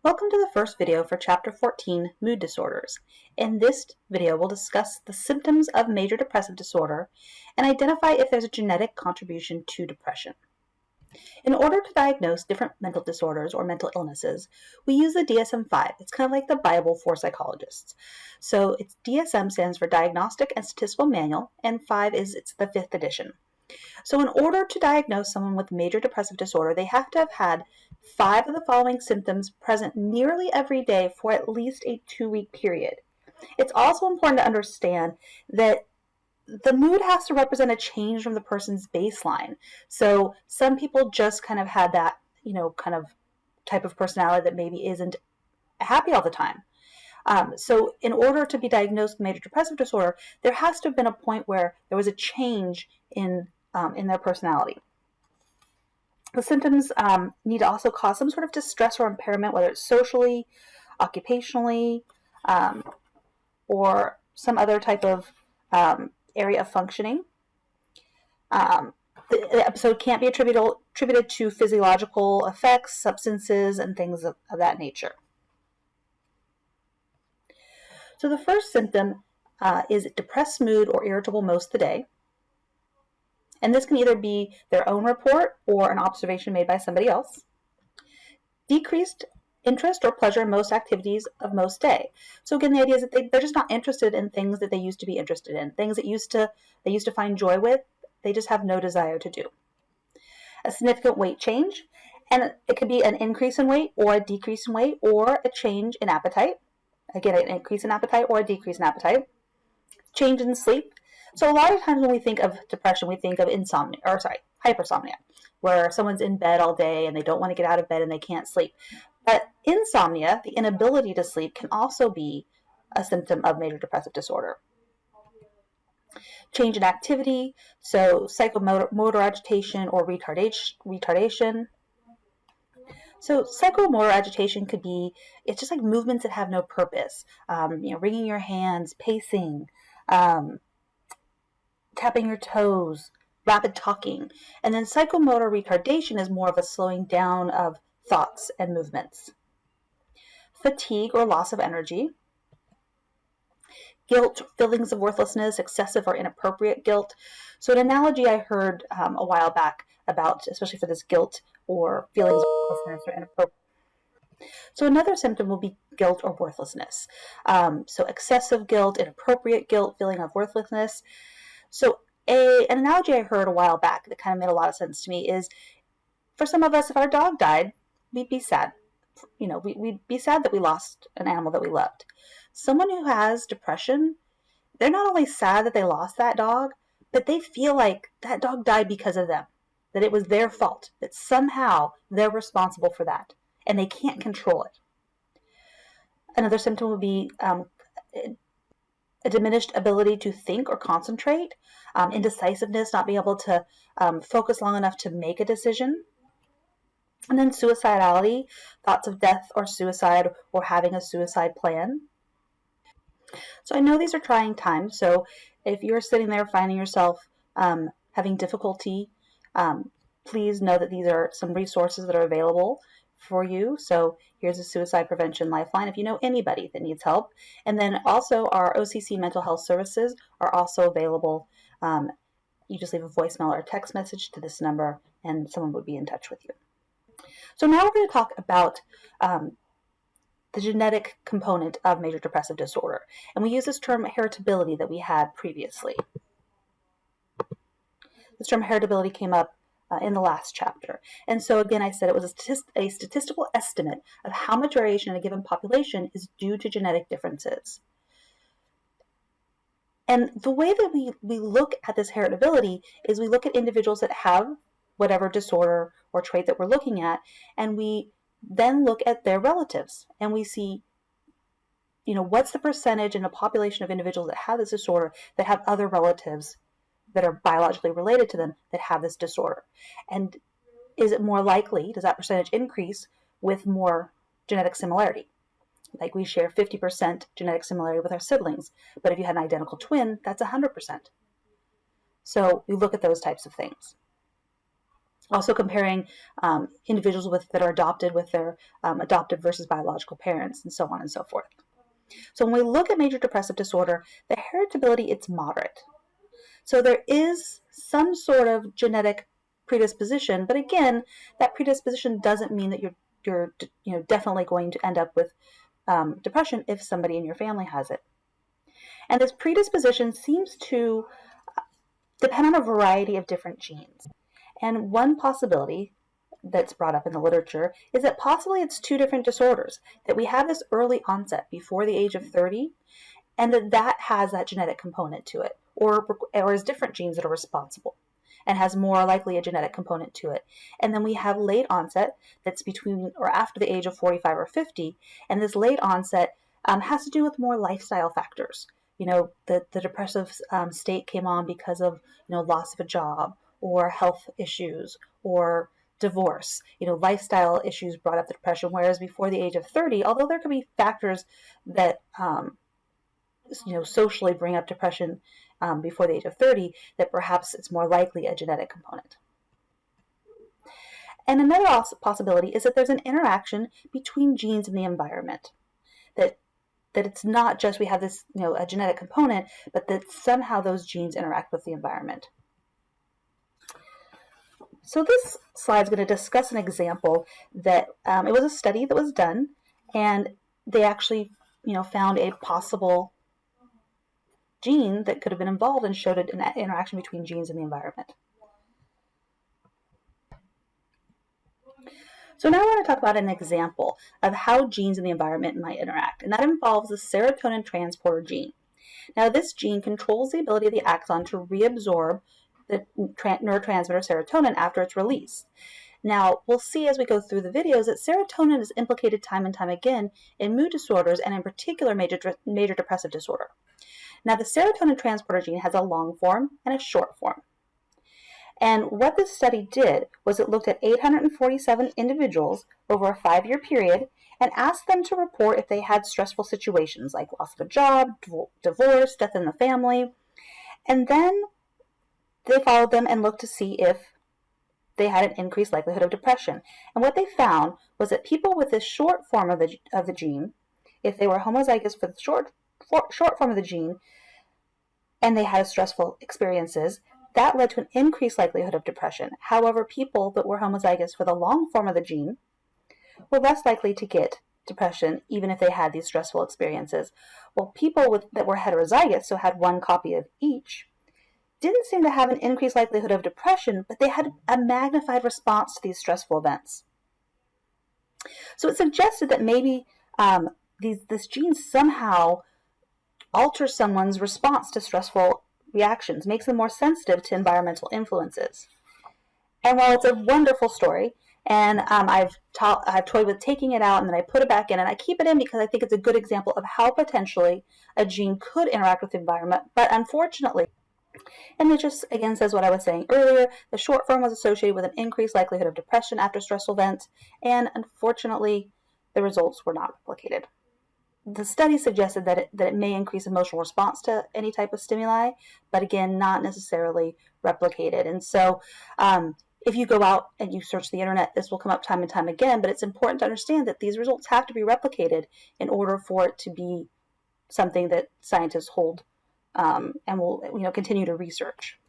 Welcome to the first video for Chapter 14, Mood Disorders. In this video, we'll discuss the symptoms of major depressive disorder and identify if there's a genetic contribution to depression. In order to diagnose different mental disorders or mental illnesses, we use the DSM-5. It's kind of like the Bible for psychologists. So DSM stands for Diagnostic and Statistical Manual, and 5 it's the 5th edition. So in order to diagnose someone with major depressive disorder, they have to have had 5 of the following symptoms present nearly every day for at least a 2-week period. It's also important to understand that the mood has to represent a change from the person's baseline. So some people just kind of had that, kind of type of personality that maybe isn't happy all the time. So in order to be diagnosed with major depressive disorder, there has to have been a point where there was a change in their personality. The symptoms need to also cause some sort of distress or impairment, whether it's socially, occupationally, or some other type of area of functioning. The episode can't be attributed to physiological effects, substances, and things of that nature. So the first symptom is depressed mood or irritable most of the day. And this can either be their own report or an observation made by somebody else. Decreased interest or pleasure in most activities of most day. So again, the idea is that they're just not interested in things that they used to be interested in. Things that they used to find joy with, they just have no desire to do. A significant weight change, and it could be an increase in weight or a decrease in weight or a change in appetite. Again, an increase in appetite or a decrease in appetite. Change in sleep. So a lot of times when we think of depression, we think of hypersomnia, where someone's in bed all day and they don't want to get out of bed and they can't sleep. But insomnia, the inability to sleep, can also be a symptom of major depressive disorder. Change in activity, so psychomotor agitation or retardation. So psychomotor agitation could be, it's just like movements that have no purpose. Wringing your hands, pacing, tapping your toes, rapid talking. And then psychomotor retardation is more of a slowing down of thoughts and movements. Fatigue or loss of energy. Guilt, feelings of worthlessness, excessive or inappropriate guilt. So an analogy I heard a while back about, especially for this guilt or feelings of worthlessness or inappropriate. So another symptom will be guilt or worthlessness. So excessive guilt, inappropriate guilt, feeling of worthlessness. So an analogy I heard a while back that kind of made a lot of sense to me is, for some of us, if our dog died, we'd be sad. We'd be sad that we lost an animal that we loved. Someone who has depression, they're not only sad that they lost that dog, but they feel like that dog died because of them, that it was their fault, that somehow they're responsible for that, and they can't control it. Another symptom would be a diminished ability to think or concentrate, indecisiveness, not being able to focus long enough to make a decision. And then suicidality, thoughts of death or suicide or having a suicide plan. So I know these are trying times, so if you're sitting there finding yourself having difficulty, please know that these are some resources that are available for you. So here's a suicide prevention lifeline if you know anybody that needs help. And then also our OCC mental health services are also available. You just leave a voicemail or a text message to this number and someone would be in touch with you. So now we're going to talk about the genetic component of major depressive disorder. And we use this term heritability that we had previously. This term heritability came up in the last chapter. And so again, I said it was a statistical estimate of how much variation in a given population is due to genetic differences. And the way that we look at this heritability is we look at individuals that have whatever disorder or trait that we're looking at, and we then look at their relatives and we see, what's the percentage in a population of individuals that have this disorder that have other relatives that are biologically related to them that have this disorder. And is it more likely, does that percentage increase with more genetic similarity? Like we share 50% genetic similarity with our siblings, but if you had an identical twin, that's 100%. So we look at those types of things. Also comparing individuals that are adopted with their adoptive versus biological parents, and so on and so forth. So when we look at major depressive disorder, the heritability, it's moderate. So there is some sort of genetic predisposition, but again, that predisposition doesn't mean that you're definitely going to end up with depression if somebody in your family has it. And this predisposition seems to depend on a variety of different genes. And one possibility that's brought up in the literature is that possibly it's two different disorders, that we have this early onset before the age of 30, and that has that genetic component to it, or is different genes that are responsible and has more likely a genetic component to it. And then we have late onset that's between or after the age of 45 or 50, and this late onset has to do with more lifestyle factors. The depressive state came on because of loss of a job, or health issues, or divorce. Lifestyle issues brought up the depression, whereas before the age of 30, although there could be factors that socially bring up depression before the age of 30, that perhaps it's more likely a genetic component. And another possibility is that there's an interaction between genes and the environment, that it's not just we have this a genetic component, but that somehow those genes interact with the environment. So this slide is going to discuss an example that it was a study that was done, and they actually found a possible gene that could have been involved and showed an interaction between genes and the environment. So now I want to talk about an example of how genes and the environment might interact, and that involves the serotonin transporter gene. Now this gene controls the ability of the axon to reabsorb the neurotransmitter serotonin after it's released. Now, we'll see as we go through the videos that serotonin is implicated time and time again in mood disorders, and in particular major depressive disorder. Now, the serotonin transporter gene has a long form and a short form. And what this study did was it looked at 847 individuals over a 5-year period and asked them to report if they had stressful situations like loss of a job, divorce, death in the family, and then they followed them and looked to see if they had an increased likelihood of depression. And what they found was that people with this short form of the gene, if they were homozygous for the short form of the gene, and they had stressful experiences, that led to an increased likelihood of depression. However, people that were homozygous for the long form of the gene were less likely to get depression, even if they had these stressful experiences. Well, people that were heterozygous, so had one copy of each, didn't seem to have an increased likelihood of depression, but they had a magnified response to these stressful events. So it suggested that maybe this gene somehow alters someone's response to stressful reactions, makes them more sensitive to environmental influences. And while it's a wonderful story, and I've toyed with taking it out and then I put it back in, and I keep it in because I think it's a good example of how potentially a gene could interact with the environment, but unfortunately, and it just, again, says what I was saying earlier, the short form was associated with an increased likelihood of depression after stressful events, and unfortunately, the results were not replicated. The study suggested that it may increase emotional response to any type of stimuli, but again, not necessarily replicated. And so, if you go out and you search the internet, this will come up time and time again, but it's important to understand that these results have to be replicated in order for it to be something that scientists hold and will continue to research.